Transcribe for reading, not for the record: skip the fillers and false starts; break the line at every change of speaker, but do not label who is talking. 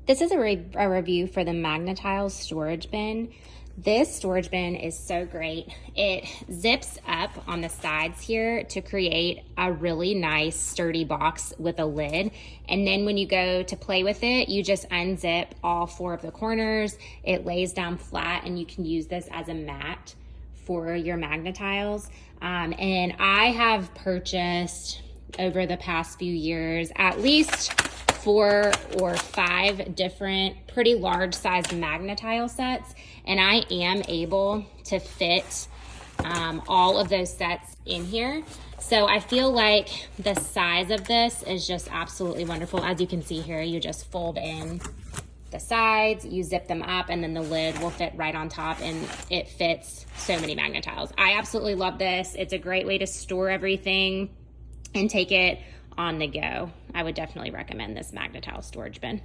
This is a review for the Magnetile storage bin. This storage bin is so great. It zips up on the sides here to create a really nice sturdy box with a lid. And then when you go to play with it, you just unzip all 4 of the corners. It lays down flat and you can use this as a mat for your Magnetiles. And I have purchased over the past few years at least 4 or 5 different pretty large sized Magnetile sets, and I am able to fit all of those sets in here. So I feel like the size of this is just absolutely wonderful. As you can see here, you just fold in the sides, you zip them up, and then the lid will fit right on top, and it fits so many Magnetiles. I absolutely love this. It's a great way to store everything and take it on the go. I would definitely recommend this Magnetile storage bin.